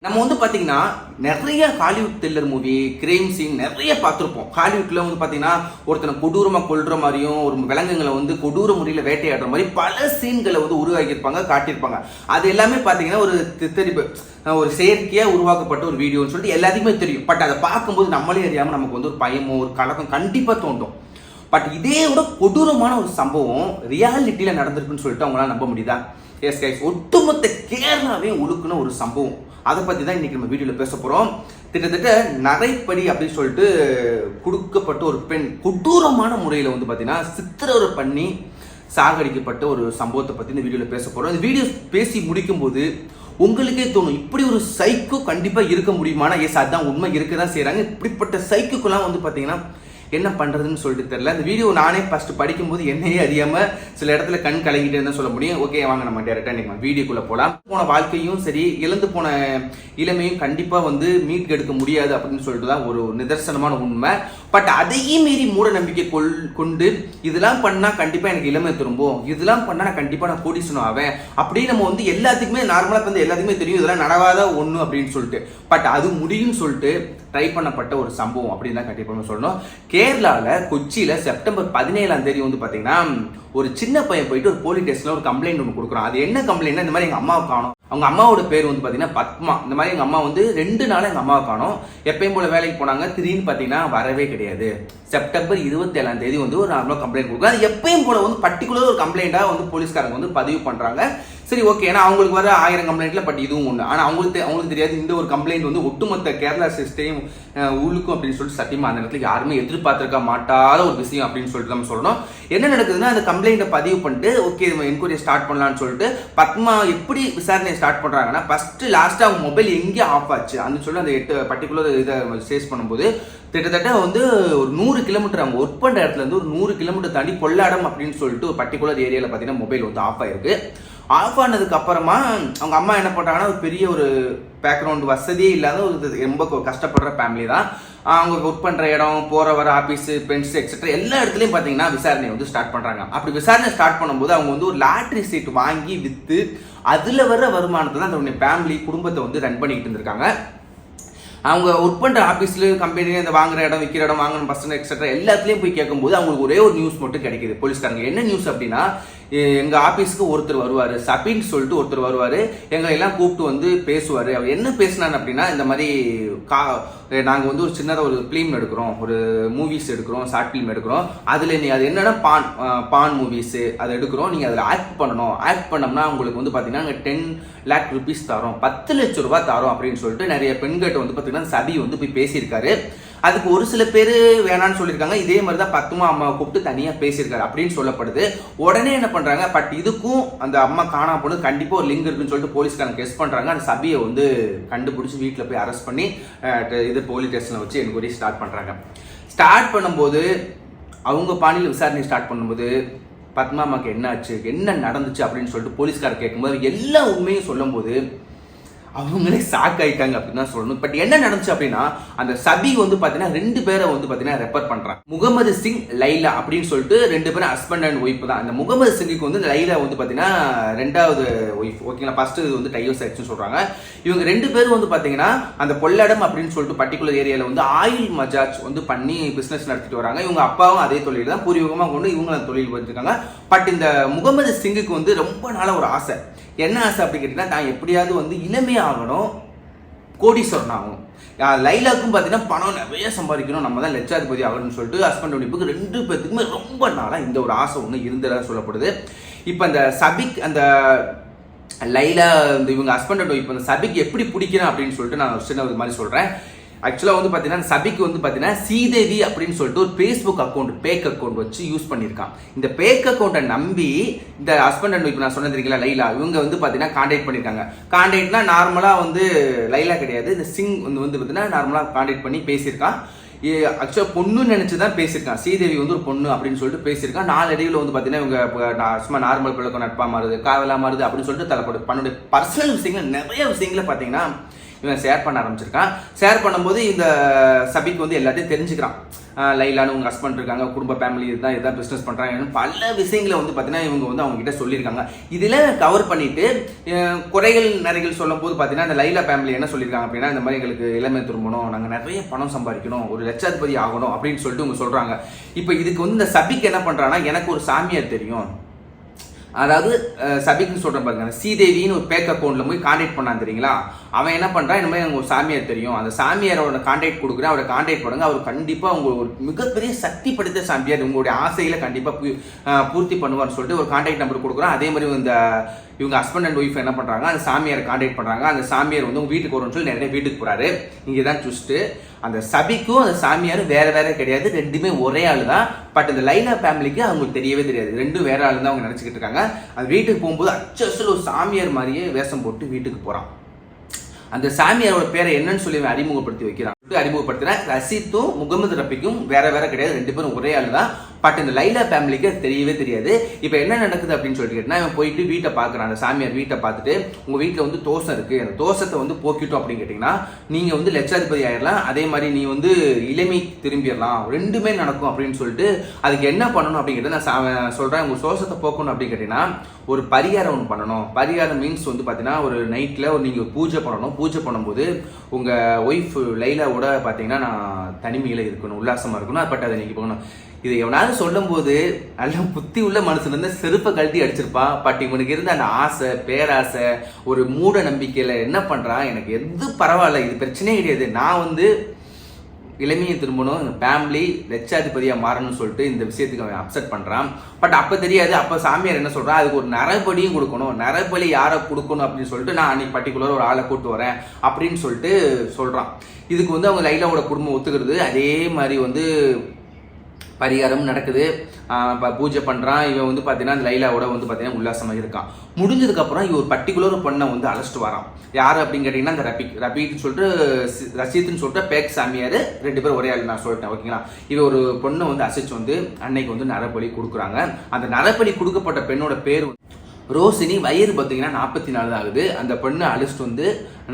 நம்ம வந்து பாத்தீங்கன்னா நிறைய Hollywood thriller movie crime scene நிறைய பார்த்துருப்போம். ஹாலிவுட்ல வந்து பாத்தீங்கன்னா ஒருத்தனை கொடூரமா கொல்ற மாதிரியும் ஒரு விலங்குகளை வந்து கொடூர முறையில வேட்டையாடுற மாதிரி பல சீன்களை வந்து உருவாக்கியிருப்பாங்க, காட்டியிருப்பாங்க. அது எல்லாமே பாத்தீங்கன்னா ஒரு தித்தரிப்பு, ஒரு செயற்கையா உருவாக்கப்பட்ட ஒரு வீடியோன்னு சொல்லிட்டு எல்லாத்துக்குமே தெரியும். பட் அதை பார்க்கும்போது நம்மளே அறியாம நமக்கு வந்து ஒரு பயமோ ஒரு கலக்கம் கண்டிப்பா தோன்றும். பட் இதே விட கொடூரமான ஒரு சம்பவம் ரியாலிட்டியில நடந்திருக்குன்னு சொல்லிட்டு அவங்களால நம்ப முடியுதா? எஸ் கைஸ், ஒட்டுமொத்த கேரளாவே ஒழுக்குன ஒரு சம்பவம். அதை பற்றி தான் இன்னைக்கு நம்ம வீடியோவில் பேச போகிறோம். கிட்டத்தட்ட நரைப்படி அப்படின்னு சொல்லிட்டு கொடுக்கப்பட்ட ஒரு பெண் கொடூரமான முறையில் வந்து பார்த்தீங்கன்னா சித்திரவதை பண்ணி சாகடிக்கப்பட்ட ஒரு சம்பவத்தை பற்றி இந்த வீடியோவில் பேச போகிறோம். இந்த வீடியோ பேசி முடிக்கும் போது உங்களுக்கே தோணும், இப்படி ஒரு சைக்கோ கண்டிப்பாக இருக்க முடியுமானா? எஸ், அதுதான் உண்மை, இருக்க தான் செய்கிறாங்க. இப்படிப்பட்ட சைக்கோக்கெல்லாம் வந்து பார்த்தீங்கன்னா என்ன பண்ணுறதுன்னு சொல்லிட்டு தெரியல. இந்த வீடியோ நானே ஃபஸ்ட்டு படிக்கும்போது என்னையே அறியாமல் சில இடத்துல கண் கலங்கிட்டு தான் சொல்ல முடியும். ஓகே, வாங்க நம்ம டேரெக்டாக இன்றைக்கி வீடியோக்குள்ளே போகலாம். போன வாழ்க்கையும் சரி, இழந்து போன இளமையும் கண்டிப்பாக வந்து மீட் எடுக்க முடியாது அப்படின்னு சொல்லிட்டு தான் ஒரு நிதர்சனமான உண்மை. பட் அதையும் மீறி மூட நம்பிக்கை கொண்டு இதெல்லாம் பண்ணால் கண்டிப்பாக எனக்கு இளமை திரும்பும், இதெல்லாம் பண்ணால் நான் கண்டிப்பாக நான் கோடீஸ்வரன் ஆவேன் அப்படின்னு நம்ம வந்து எல்லாத்துக்குமே நார்மலாக வந்து எல்லாத்துக்குமே தெரியும் இதெல்லாம் நடவாத ஒன்று அப்படின்னு சொல்லிட்டு. பட் அது முடியும்னு சொல்லிட்டு ட்ரை பண்ணப்பட்ட ஒரு சம்பவம் அப்படின்னு தான் கண்டிப்பாக சொல்லணும். கேரளாவில் கொச்சியில் செப்டம்பர் 17ஆம் தேதி வந்து பார்த்தீங்கன்னா ஒரு சின்ன பையன் போயிட்டு ஒரு போலீஸ் ஸ்டேஷனில் ஒரு கம்ப்ளைண்ட் ஒன்று கொடுக்குறான். அது என்ன கம்ப்ளைண்ட்னா, இந்த மாதிரி எங்கள் அம்மாவை காணும், அவங்க அம்மாவோட பேர் வந்து பார்த்தீங்கன்னா பத்மா. இந்த மாதிரி எங்கள் அம்மா வந்து 2 நாள் எங்கள் அம்மாவை காணும், எப்பயும் போல வேலைக்கு போனாங்க, திடீர்னு பார்த்தீங்கன்னா வரவே கிடையாது. செப்டம்பர் 27ஆம் தேதி வந்து ஒரு நார்மலாக கம்ப்ளைண்ட் கொடுக்குறாங்க. அது எப்பயும் போல வந்து பர்டிகுலர் ஒரு கம்ப்ளைண்ட்டாக வந்து போலீஸ்காரங்க வந்து பதிவு பண்ணுறாங்க. சரி, ஓகே, ஏன்னா அவங்களுக்கு வர 1000 கம்ப்ளைண்ட்ல பட் இதுவும் ஒன்று. ஆனால் அவங்களுக்கு தெரியாது இந்த ஒரு கம்ப்ளைண்ட் வந்து ஒட்டுமொத்த கேரளா சிஸ்டையும் உள்ளுக்கும் அப்படின்னு சொல்லிட்டு சத்தியமா அந்த இடத்துல யாருமே எதிர்பார்த்திருக்க மாட்டாத ஒரு விஷயம் அப்படின்னு சொல்லிட்டு நம்ம சொல்லணும். என்ன நடக்குதுன்னா, அந்த கம்ப்ளைண்ட்டை பதிவு பண்ணிட்டு ஓகே நம்ம என்கொயரி ஸ்டார்ட் பண்ணலாம்னு சொல்லிட்டு பத்மா எப்படி விசாரணையை ஸ்டார்ட் பண்றாங்கன்னா, ஃபர்ஸ்ட் லாஸ்ட் அவங்க மொபைல் எங்கே ஆஃப் ஆச்சு அந்த சொல்லி அந்த 8 பர்டிகுலர் இதை சேஸ் பண்ணும்போது கிட்டத்தட்ட வந்து ஒரு 100 கிலோமீட்டர் அவங்க ஒர்க் பண்ணுற இடத்துல இருந்து ஒரு 100 கிலோமீட்டர் தாண்டி கொள்ளாடம் அப்படின்னு சொல்லிட்டு ஒரு பர்டிகுலர் ஏரியாவில் பார்த்தீங்கன்னா மொபைல் வந்து ஆஃப் ஆயிருக்கு. ஆஃப் ஆனதுக்கு அப்புறமா அவங்க அம்மா என்ன பண்றாங்கன்னா, ஒரு பெரிய ஒரு பேக்ரவுண்ட் வசதியே இல்லாத ஒரு ரொம்ப கஷ்டப்படுற ஃபேமிலி தான். அவங்க ஒர்க் பண்ற இடம், போற வர ஆபீஸ், ஃப்ரெண்ட்ஸ் எக்ஸெட்ரா எல்லா இடத்துலையும் பார்த்தீங்கன்னா விசாரணை வந்து ஸ்டார்ட் பண்றாங்க. அப்படி விசாரணை ஸ்டார்ட் பண்ணும்போது அவங்க வந்து ஒரு லாட்டரி சீட் வாங்கி வித்து அதுல வர வருமானத்தை தான் அந்த ஃபேமிலி குடும்பத்தை வந்து ரன் பண்ணிக்கிட்டு இருந்திருக்காங்க. அவங்க ஒர்க் பண்ணுற ஆஃபீஸில் கம்பெனி இந்த வாங்குற இடம், விற்கிற இடம், வாங்கின பர்சன் எக்ஸெட்ரா எல்லாத்துலேயும் போய் கேட்கும்போது அவங்களுக்கு ஒரே ஒரு நியூஸ் மட்டும் கிடைக்குது போலீஸ்காரங்க. என்ன நியூஸ் அப்படின்னா, எங்கள் ஆஃபீஸ்க்கு ஒருத்தர் வருவார், சபின்னு சொல்லிட்டு ஒருத்தர் வருவார், எங்களை எல்லாம் கூப்பிட்டு வந்து பேசுவார். அவர் என்ன பேசினார் அப்படின்னா, இந்த மாதிரி நாங்கள் வந்து ஒரு சின்னதாக ஒரு ஃபிலிம் எடுக்கிறோம், ஒரு மூவிஸ் எடுக்கிறோம், ஷார்ட் ஃபிலிம் எடுக்கிறோம், அதில் நீ அது என்னன்னா பான் மூவிஸு அதை எடுக்கிறோம், நீங்கள் அதில் ஆக்ட் பண்ணணும், ஆக்ட் பண்ணோம்னா உங்களுக்கு வந்து பார்த்தீங்கன்னா நாங்கள் 10 lakh rupees தரோம், 10 லட்சம் ரூபாய் தரோம் அப்படின்னு சொல்லிட்டு நிறைய பெண்கிட்ட வந்து பார்த்தீங்கன்னா சபி வந்து போய் பேசியிருக்காரு. அதுக்கு ஒரு சில பேர் வேணான்னு சொல்லியிருக்காங்க. இதே மாதிரி தான் பத்மா அம்மாவை கூப்பிட்டு தனியாக பேசியிருக்காரு அப்படின்னு சொல்லப்படுது. உடனே என்ன பண்ணுறாங்க, பட் இதுக்கும் அந்த அம்மா காணாம போனது கண்டிப்பாக ஒரு லிங்க் இருக்குன்னு சொல்லிட்டு போலீஸ்காரங்க கெஸ் பண்ணுறாங்க. அந்த சபியை வந்து கண்டுபிடிச்சி வீட்டில் போய் அரெஸ்ட் பண்ணி இது போலீஸ் ஸ்டேஷனில் வச்சு என்கொயரி ஸ்டார்ட் பண்ணுறாங்க. ஸ்டார்ட் பண்ணும்போது அவங்க பாணியில் விசாரணை ஸ்டார்ட் பண்ணும்போது பத்மா அம்மாவுக்கு என்ன ஆச்சு, என்ன நடந்துச்சு அப்படின்னு சொல்லிட்டு போலீஸ்காரர் கேட்கும்போது எல்லா உண்மையும் சொல்லும் போது அவங்களே ஷாக் ஆயிட்டாங்க அப்படின்னு தான் சொல்லணும். பட் என்ன நடந்துச்சு அப்படின்னா, அந்த சபி வந்து பாத்தீங்கன்னா 2 பேரை வந்து பாத்தீங்கன்னா ரெஃபர் பண்றாங்க. முகமது சிங், லைலா அப்படின்னு சொல்லிட்டு 2 பேரும் ஹஸ்பண்ட் அண்ட் ஒய்ஃப் தான். அந்த முகமது சிங்குக்கு வந்து லைலா வந்து பாத்தீங்கன்னா 2வது ஒய்ஃப், ஓகேங்களா. ஃபர்ஸ்ட் இது வந்து டைவர்ஸ் ஆயிடுச்சுன்னு சொல்றாங்க. இவங்க 2 பேரும் வந்து பாத்தீங்கன்னா அந்த கொள்ளடம் அப்படின்னு சொல்லிட்டு பர்டிகுலர் ஏரியால வந்து ஆயில் மஜாஜ் வந்து பண்ணி பிசினஸ் நடத்திட்டு வராங்க. இவங்க அப்பாவும் அதே தொழில் தான் பூர்வீகமா கொண்டு இவங்க அந்த தொழில் வச்சிருக்காங்க. பட் இந்த முகமது சிங்குக்கு வந்து ரொம்ப நாள ஒரு ஆசை. என்ன ஆசை அப்படி கேட்டீங்கன்னா, நான் எப்படியாவது வந்து இளமையாகணும், கோடீஸ்வரன் ஆகணும். லைலாவுக்கும் பார்த்தீங்கன்னா பணம் நிறைய சம்பாதிக்கணும், நம்ம தான் லட்சாதிபதி ஆகணும்னு சொல்லிட்டு ஹஸ்பண்ட் ஒய்ஃபுக்கு 2 பேருக்குமே ரொம்ப நாளாக இந்த ஒரு ஆசை ஒன்று இருந்ததாக சொல்லப்படுது. இப்போ அந்த சபிக், அந்த லைலா, இந்த இவங்க ஹஸ்பண்ட் அண்ட் ஒய்ஃப் அந்த சபிக் எப்படி பிடிக்கணும் அப்படின்னு சொல்லிட்டு நான் சின்ன ஒரு மாதிரி சொல்கிறேன். ஆக்சுவலாக வந்து பார்த்தீங்கன்னா சபிக்கு வந்து பார்த்தீங்கன்னா ஸ்ரீதேவி அப்படின்னு சொல்லிட்டு ஒரு ஃபேஸ்புக் அக்கௌண்ட், பேக் அக்கௌண்ட் வச்சு யூஸ் பண்ணியிருக்கான். இந்த பேக் அக்கௌண்ட்டை நம்பி இந்த ஹஸ்பண்ட் அண்ட் ஒய்ஃப் நான் சொன்னது இருக்கீங்களா லைலா, இவங்க வந்து பார்த்தீங்கன்னா கான்டாக்ட் பண்ணியிருக்காங்க. கான்டாக்ட்னா நார்மலாக வந்து லைலா கிடையாது, இந்த சிங் வந்து பார்த்தீங்கன்னா நார்மலாக கான்டாக்ட் பண்ணி பேசியிருக்கான். ஆக்சுவலாக பொண்ணுன்னு நினச்சி தான் பேசியிருக்கான். ஸ்ரீதேவி வந்து ஒரு பொண்ணு அப்படின்னு சொல்லிட்டு பேசியிருக்கான். நாளடைவில் வந்து பார்த்தீங்கன்னா இவங்க சும்மா நார்மல் பழக்கம், நட்பா மாறுது, காதலாக மாறுது அப்படின்னு சொல்லிட்டு தலைப்படு பண்ணோட பர்சனல் விஷயங்கள் நிறைய விஷயங்களை பார்த்தீங்கன்னா இவன் ஷேர் பண்ண ஆரம்பிச்சிருக்கான். ஷேர் பண்ணும்போது இந்த சபிக் வந்து எல்லாத்தையும் தெரிஞ்சுக்கிறான். லைலான்னு உங்க ஹஸ்பண்ட் இருக்காங்க, குடும்ப ஃபேமிலி இதுதான் பிசினஸ் பண்றாங்க, பல விஷயங்களை வந்து பாத்தீங்கன்னா இவங்க வந்து அவங்க கிட்ட சொல்லியிருக்காங்க. இதுல கவர் பண்ணிட்டு குறைகள் நிறைகள் சொல்லும் போது பாத்தீங்கன்னா இந்த லைலா ஃபேமிலி என்ன சொல்லியிருக்காங்க அப்படின்னா, இந்த மாதிரி எங்களுக்கு இளமை திரும்பணும், நாங்க நிறைய பணம் சம்பாதிக்கணும், ஒரு லட்சாதிபதி ஆகணும் அப்படின்னு சொல்லிட்டு இவங்க சொல்றாங்க. இப்ப இதுக்கு வந்து இந்த சபிக் என்ன பண்றான்னா, எனக்கு ஒரு சாமியார் தெரியும், அதாவது சபிக்னு சொல்றேன் பாருங்க, ஸ்ரீதேவின்னு ஒரு பேக் அக்கௌண்ட்ல போய் கான்டாக்ட் பண்ணான் தெரியுங்களா, அவன் என்ன பண்றான், இந்த மாதிரி எனக்கு ஒரு சாமியார் தெரியும், அந்த சாமியாரோட கான்டாக்ட் கொடுக்குறேன், அவரை கான்டாக்ட் பண்ணுங்க, அவர் கண்டிப்பா உங்க ஒரு மிகப்பெரிய சக்தி படைத்த சாமியார், உங்களுடைய ஆசையில கண்டிப்பா பூர்த்தி பண்ணுவார்னு சொல்லிட்டு ஒரு கான்டாக்ட் நம்பர் கொடுக்குறான். அதே மாதிரி இவங்க ஹஸ்பண்ட் அண்ட் ஒய்ஃப் என்ன பண்றாங்க, அந்த சாமியாரை கான்டாக்ட் பண்றாங்க. அந்த சாமியார் வந்து உங்க வீட்டுக்கு வரும்னு சொல்லி நிறைய வீட்டுக்கு போறாரு. இங்கதான் ட்விஸ்ட், அந்த சபிக்கும் அந்த சாமியாரும் வேற வேற கிடையாது, ரெண்டுமே ஒரே ஆளு தான். பட் இந்த லைலா ஃபேமிலிக்கு அவங்களுக்கு தெரியவே தெரியாது, ரெண்டும் வேற ஆளு தான் அவங்க நினைச்சுக்கிட்டு இருக்காங்க. அந்த வீட்டுக்கு போகும்போது அச்சல் ஒரு சாமியார் மாதிரியே வேஷம் போட்டு வீட்டுக்கு போறான். அந்த சாமியாரோட பேரை என்னன்னு சொல்லி அறிமுகப்படுத்தி வைக்கிறான். அறிமுகப்படுத்துறேன், ரஷீத்தும் முகமது ரஃபிக்கும் வேற வேற கிடையாது, ரெண்டு பேரும் ஒரே ஆளு தான். பட் இந்த லைலா ஃபேமிலிக்கு தெரியவே தெரியாது. இப்போ என்ன நடக்குது அப்படின்னு சொல்லிட்டு கேட்டா, இவன் போயிட்டு வீட்டை பார்க்குறான். அந்த சாமியார் வீட்டை பார்த்துட்டு, உங்க வீட்டில் வந்து தோசை இருக்கு, அந்த தோசத்தை வந்து போக்கிட்டோம் அப்படின்னு கேட்டீங்கன்னா நீங்க வந்து லட்சாதிபதி ஆயிடலாம், அதே மாதிரி நீ வந்து இளமை திரும்பிடலாம், ரெண்டுமே நடக்கும் அப்படின்னு சொல்லிட்டு அதுக்கு என்ன பண்ணணும் அப்படின்னு கேட்டா நான் சொல்றேன், உங்க தோசத்தை போக்கணும் அப்படின்னு கேட்டீங்கன்னா ஒரு பரிகாரம் ஒன்று பண்ணணும். பரிகாரம் மீன்ஸ் வந்து பார்த்தீங்கன்னா ஒரு நைட்டில் நீங்க பூஜை பண்ணணும். பூஜை பண்ணும்போது உங்க ஒய்ஃப் லைலாவோட பார்த்தீங்கன்னா நான் தனிமையில் இருக்கணும், உல்லாசமா இருக்கணும். பட் அதை நீங்க போகணும். இது எவனாவது சொல்லும் போது நல்ல புத்தி உள்ள மனுஷன் வந்து செருப்பை கழட்டி அடிச்சிருப்பான். பட் இவனுக்கு இருந்த அந்த ஆசை, பேராசை, ஒரு மூட நம்பிக்கையில என்ன பண்றான், எனக்கு எது பரவாயில்ல, இது பிரச்சனையே கிடையாது, நான் வந்து இளமையை திரும்பணும், ஃபேமிலி லட்சாதிபதியா மாறணும்னு சொல்லிட்டு இந்த விஷயத்துக்கு அவன் அப்செட் பண்றான். பட் அப்ப தெரியாது. அப்ப சாமியார் என்ன சொல்றான், அதுக்கு ஒரு நரபலியும் கொடுக்கணும், நரபலி யாரை கொடுக்கணும் அப்படின்னு சொல்லிட்டு நான் அன்னைக்கு பர்டிகுலர் ஒரு ஆளை கூட்டு வரேன் அப்படின்னு சொல்லிட்டு சொல்றான். இதுக்கு வந்து அவங்க லைலாவோட குடும்பம் ஒத்துக்கிறது. அதே மாதிரி வந்து பரிகாரம் நடக்குது, பூஜை பண்றான். இவன் வந்து பாத்தீங்கன்னா அந்த லைலாவோட வந்து பாத்தீங்கன்னா உல்லாசமா இருக்கான். முடிஞ்சதுக்கு அப்புறம் இவன் ஒரு பர்டிகுலர் பொண்ணை வந்து அழைச்சிட்டு வரான். யாரு அப்படின்னு கேட்டீங்கன்னா அந்த ரபின்னு சொல்லிட்டு ரஷீத்னு சொல்லிட்டு பேக் சாமியார், ரெண்டு பேரும் ஒரே ஆள் நான் சொல்லிட்டேன், ஓகேங்களா. இவன் ஒரு பொண்ணை வந்து அசைச்சு வந்து அன்னைக்கு வந்து நரபலி கொடுக்குறாங்க. அந்த நரபலி கொடுக்கப்பட்ட பெண்ணோட பேர் ரோசினி. வயது பார்த்தீங்கன்னா 44 தான் ஆகுது. அந்த பெண்ணை அழைச்சிட்டு வந்து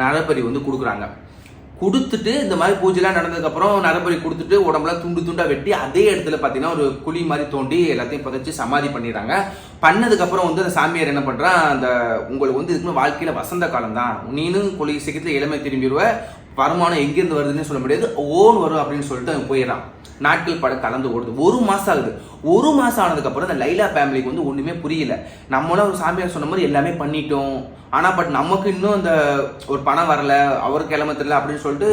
நரபலி வந்து கொடுக்குறாங்க. கொடுத்துட்டு இந்த மாதிரி பூஜைலாம் நடந்ததுக்கப்புறம் நரபலி கொடுத்துட்டு உடம்புலாம் துண்டு துண்டா வெட்டி அதே இடத்துல பார்த்தீங்கன்னா ஒரு குழி மாதிரி தோண்டி எல்லாத்தையும் புதைச்சி சமாதி பண்ணிடுறாங்க. பண்ணதுக்கப்புறம் வந்து அந்த சாமியார் என்ன பண்ணுறான், அந்த உங்களுக்கு வந்து இதுக்கு வாழ்க்கையில் வசந்த காலம் தான், நீனும் கொலை சீக்கிரத்தில் இளமை திரும்பிடுவ, வருமானம் எங்கேருந்து வருதுன்னு சொல்ல முடியாது, ஓன் வரும் அப்படின்னு சொல்லிட்டு அவன் போயிடறான். நாட்கள் படம் கலந்து ஓடுது. 1 மாசம் ஆகுது. 1 மாசம் ஆனதுக்கு அப்புறம் இந்த லைலா ஃபேமிலிக்கு வந்து ஒண்ணுமே புரியல. நம்மளும் ஒரு சாமியார் சொன்ன மாதிரி எல்லாமே பண்ணிட்டோம், ஆனா பட் நமக்கு இன்னும் அந்த ஒரு பணம் வரல, அவருக்கு கிளம்ப தெரியல அப்படின்னு சொல்லிட்டு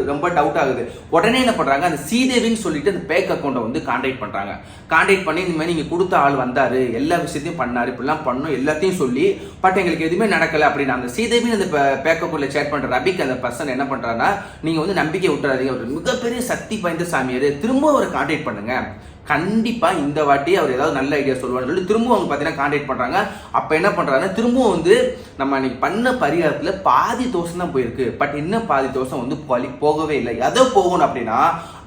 ரொம்ப டவுட் ஆகுது. உடனே என்ன பண்றாங்க, அந்த ஸ்ரீதேவின்னு சொல்லிட்டு அந்த பேக் அக்கௌண்ட்டை வந்து கான்டாக்ட் பண்றாங்க. கான்டாக்ட் பண்ணி இந்த மாதிரி நீங்க கொடுத்த ஆள் வந்தாரு, எல்லா விஷயத்தையும் பண்ணாரு, இப்படிலாம் பண்ணும் எல்லாத்தையும் சொல்லி, பட் எங்களுக்கு எதுவுமே நடக்கல அப்படின்னு அந்த ஸ்ரீதேவி அந்த பேக் அக்கௌண்ட்ல சேட் பண்ற ரபிக் அந்த பர்சன் என்ன பண்றாருன்னா, நீங்க வந்து நம்பிக்கை விட்டுறாதீங்க, ஒரு மிகப்பெரிய சக்தி வாய்ந்த சாமியார், திரும்ப அவரை கான்டாக்ட் பண்ணுங்க, கண்டிப்பா இந்த வாட்டி அவர் ஏதாவது நல்ல ஐடியா சொல்லுவான்னு சொல்லி திரும்ப அவங்க பார்த்தீங்கன்னா கான்டாக்ட் பண்றாங்க. அப்ப என்ன பண்றாங்கன்னா, திரும்பவும் வந்து நம்ம அன்னைக்கு பண்ண பரிகாரத்துல பாதி தோசை தான் போயிருக்கு, பட் இன்னும் பாதி தோசை வந்து போகவே இல்லை. எதை போகணும் அப்படின்னா,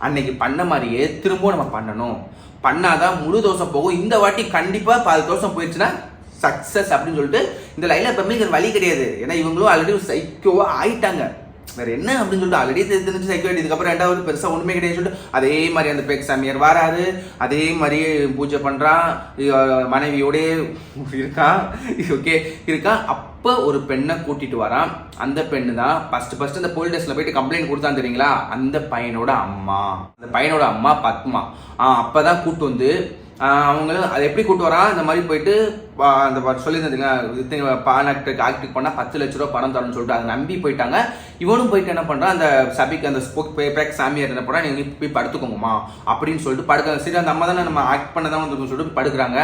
அன்னைக்கு பண்ண மாதிரியே திரும்பவும் நம்ம பண்ணணும், பண்ணாதான் முழு தோசை போகும். இந்த வாட்டி கண்டிப்பா பாதி தோசை போயிடுச்சுன்னா சக்சஸ் அப்படின்னு சொல்லிட்டு இந்த லைலா ஃபேமிலிக்கு வழி கிடையாது. ஏன்னா இவங்களும் ஆல்ரெடி சைக்கோவா ஆயிட்டாங்க, வேற என்ன அப்படின்னு சொல்லிட்டு ஆல்ரெடி தெரிஞ்சு சைக்கோ. இதுக்கப்புறம் ரெண்டாவது பெருசா ஒண்ணுமே கிடையாது சொல்லிட்டு அதே மாதிரி அந்த பேக் சாமியார் வராரு, அதே மாதிரி பூஜை பண்றான், மனைவியோட இருக்கான், ஓகே இருக்கான். அப்ப ஒரு பெண்ணை கூட்டிட்டு வரான். அந்த பெண்ணு தான் ஃபர்ஸ்ட் அந்த போலீஸ் ஸ்டேஷன்ல போயிட்டு கம்ப்ளைண்ட் கொடுத்தான் தெரியுங்களா, அந்த பையனோட அம்மா. அந்த பையனோட அம்மா பத்மா. அப்பதான் கூட்டு வந்து அவங்களும் அதை எப்படி கூட்டு வரான், இந்த மாதிரி போயிட்டு அந்த சொல்லியிருந்தீங்க பானாக்டருக்கு ஆக்டிவ் பண்ணா 10 லட்ச ரூபா பணம் தரணும்னு சொல்லிட்டு அதை நம்பி போயிட்டாங்க. இவனும் போயிட்டு என்ன பண்றான், அந்த சபிக்கு அந்த பேக் சாமியார் என்ன பண்றான், நீங்க போய் படுத்துக்கோங்கம்மா அப்படின்னு சொல்லிட்டு படுக்க. சரி அந்த அம்மா தானே நம்ம ஆக்ட் பண்ணதான் வந்து சொல்லிட்டு படுக்கிறாங்க.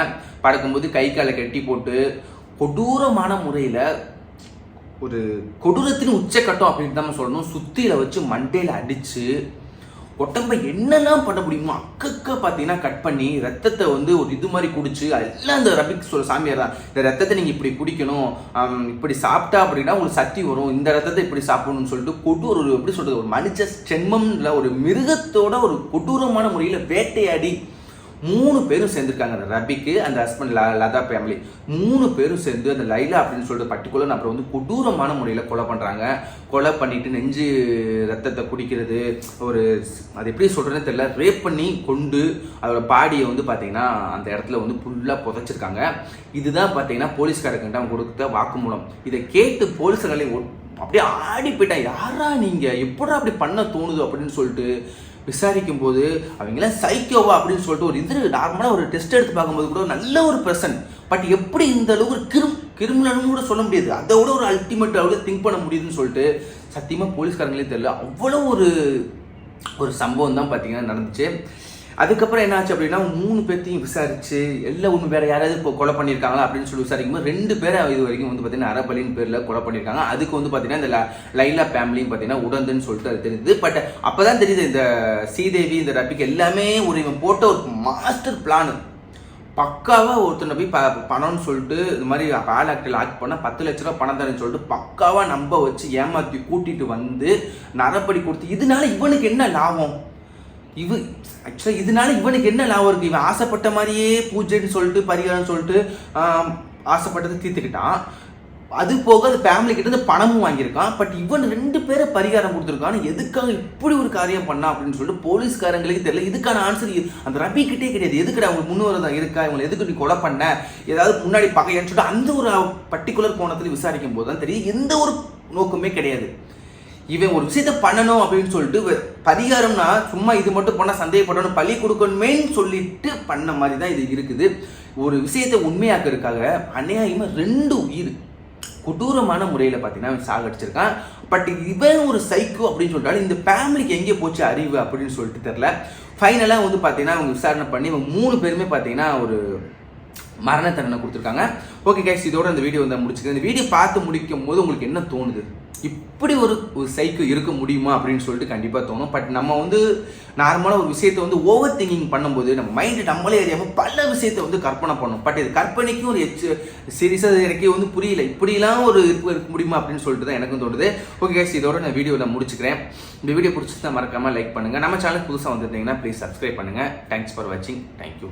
படுக்கும்போது கை காலை கட்டி போட்டு கொடூரமான முறையில, ஒரு கொடூரத்தின் உச்சக்கட்டம் அப்படின்னு தான் சொல்லணும், சுத்தியில வச்சு மண்டையில அடிச்சு உடம்ப என்னெல்லாம் பண்ண முடியுமோ அக்கக்க பார்த்தீங்கன்னா கட் பண்ணி ரத்தத்தை வந்து ஒரு இது மாதிரி குடிச்சு, எல்லாம் அந்த ரபிக் சொல்ல சாமியார் தான், இந்த ரத்தத்தை நீங்க இப்படி குடிக்கணும், இப்படி சாப்பிட்டா அப்படின்னா உங்களுக்கு சக்தி வரும், இந்த ரத்தத்தை இப்படி சாப்பிடணும்னு சொல்லிட்டு கொடூர எப்படி சொல்றது, ஒரு மனுஷ சென்மம்ல ஒரு மிருகத்தோட ஒரு கொடூரமான முறையில வேட்டையாடி 3 பேரும் சேர்ந்துருக்காங்க. அந்த ரபிக்கு, அந்த ஹஸ்பண்ட் லதா ஃபேமிலி 3 பேரும் சேர்ந்து அந்த லைலா அப்படின்னு சொல்லிட்டு பர்டிகுலர் அப்புறம் வந்து கொடூரமான முறையில் கொலை பண்ணுறாங்க. கொலை பண்ணிட்டு நெஞ்சு ரத்தத்தை குடிக்கிறது, ஒரு அது எப்படி சொல்கிறேன்னு தெரியல, ரேப் பண்ணி கொண்டு அதோட பாடியை வந்து பார்த்தீங்கன்னா அந்த இடத்துல வந்து ஃபுல்லாக புதைச்சிருக்காங்க. இதுதான் பார்த்தீங்கன்னா போலீஸ்காரர்கிட்ட அவங்க கொடுத்த வாக்குமூலம். இதை கேட்டு போலீஸ்காரங்களையும் அப்படியே ஆடி போயிட்டான். யாரா நீங்கள் எப்படா அப்படி பண்ண தோணுது அப்படின்னு சொல்லிட்டு விசாரிக்கும் போது அவங்களாம் சைக்கோவா அப்படின்னு சொல்லிட்டு ஒரு இது நார்மலாக ஒரு டெஸ்ட் எடுத்து பார்க்கும்போது கூட நல்ல ஒரு பர்சன், பட் எப்படி இந்த அளவுக்கு ஒரு கிரிமினல்னு கூட சொல்ல முடியாது, அதை விட ஒரு அல்டிமேட் அளவுக்கு திங்க் பண்ண முடியுதுன்னு சொல்லிட்டு சத்தியமாக போலீஸ்காரங்களே தெரியல. அவ்வளோ ஒரு சம்பவம் தான் பார்த்தீங்கன்னா நடந்துச்சு. அதுக்கப்புறம் என்ன ஆச்சு அப்படின்னா 3 பேர்த்தையும் விசாரிச்சு எல்லாம் ஒன்று வேற யாராவது இப்போ கொலை பண்ணியிருக்காங்களா அப்படின்னு சொல்லி விசாரிக்கும்போது 2 பேரை இது வரைக்கும் வந்து பார்த்தீங்கன்னா அரபலின் பேரில் கொலை பண்ணியிருக்காங்க. அதுக்கு வந்து பார்த்தீங்கன்னா இந்த லைலா ஃபேமிலியும் பார்த்தீங்கன்னா உடந்துன்னு சொல்லிட்டு அது தெரியுது. பட் அப்போ தான் தெரியுது இந்த ஸ்ரீதேவி இந்த ரபிக்கு எல்லாமே இவன் போட்ட ஒரு மாஸ்டர் பிளானு. பக்காவாக ஒருத்தனை போய் பணம்னு சொல்லிட்டு இது மாதிரி ஆல் ஆக்டில் ஆக்ட் பண்ணால் 10 லட்ச ரூபா பணம் தரேன்னு சொல்லிட்டு பக்காவாக நம்ப வச்சு ஏமாற்றி கூட்டிகிட்டு வந்து நரப்படி கொடுத்து இதனால இவனுக்கு என்ன லாபம்? ஆக்சுவலாக இதனால இவனுக்கு என்ன லாபம் இருக்குது? இவன் ஆசைப்பட்ட மாதிரியே பூஜைன்னு சொல்லிட்டு பரிகாரம் சொல்லிட்டு ஆசைப்பட்டதை தீர்த்துக்கிட்டான். அது போக அது ஃபேமிலி கிட்ட இருந்து பணமும் வாங்கியிருக்கான். பட் இவன் 2 பேரை பரிகாரம் கொடுத்துருக்கான். எதுக்காக இப்படி ஒரு காரியம் பண்ணா அப்படின்னு சொல்லிட்டு போலீஸ்காரங்களுக்கு தெரியல. இதுக்கான ஆன்சர் அந்த ரபி கிட்டே கிடையாது. எதுக்குடா அவங்க முன்னுவரதான் இருக்கா, இவங்களை எதுக்கு நீ கொலை பண்ண, ஏதாவது முன்னாடி பகையான்னு சொல்லிட்டு அந்த ஒரு பர்டிகுலர் கோணத்தில் விசாரிக்கும் போது தான் தெரியும் எந்த ஒரு நோக்கமே கிடையாது. இவன் ஒரு விஷயத்த பண்ணணும் அப்படின்னு சொல்லிட்டு பரிகாரம்னா சும்மா இது மட்டும் பண்ணால் சந்தேகப்படணும் பழி கொடுக்கணுமேன்னு சொல்லிட்டு பண்ண மாதிரி தான் இது இருக்குது. ஒரு விஷயத்தை உண்மையாக்கிறதுக்காக அநியாயமாக 2 உயிர் கொடூரமான முறையில் பார்த்தீங்கன்னா அவன் சாகடிச்சிருக்கான். பட் இவன் ஒரு சைக்கோ அப்படின்னு சொல்லிட்டாலும் இந்த ஃபேமிலிக்கு எங்கே போச்சு அறிவு அப்படின்னு சொல்லிட்டு தெரில. ஃபைனலாக வந்து பார்த்தீங்கன்னா அவங்க விசாரணை பண்ணி இவங்க 3 பேருமே பார்த்தீங்கன்னா ஒரு மரண தண்டனை கொடுத்துருக்காங்க. ஓகே கைஸ், இதோட இந்த வீடியோ வந்து முடிச்சுக்கிறேன். இந்த வீடியோ பார்த்து முடிக்கும் போது உங்களுக்கு என்ன தோணுது? இப்படி ஒரு சைக்கிள் இருக்க முடியுமா அப்படின்னு சொல்லிட்டு கண்டிப்பாக தோணும். பட் நம்ம வந்து நார்மலாக ஒரு விஷயத்தை வந்து ஓவர் திங்கிங் பண்ணும்போது நம்ம மைண்டு நம்மளே அறியாமல் பல விஷயத்தை வந்து கற்பனை பண்ணோம். பட் இது கற்பனைக்கும் ஒரு சீரியஸாக எனக்கே வந்து புரியல, இப்படிலாம் ஒரு இருக்க முடியுமா அப்படின்னு சொல்லிட்டு தான் எனக்கும் தோணுது. ஓகே கைஸ், இதோட நான் வீடியோவில் முடிச்சுக்கிறேன். இந்த வீடியோ பிடிச்சிருந்தா மறக்காமல் லைக் பண்ணுங்கள். நம்ம சேனல் புதுசாக வந்துருந்தீங்கன்னா ப்ளீஸ் சப்ஸ்கிரைப் பண்ணுங்கள். தேங்க்ஸ் ஃபார் வாட்சிங். தேங்க்யூ.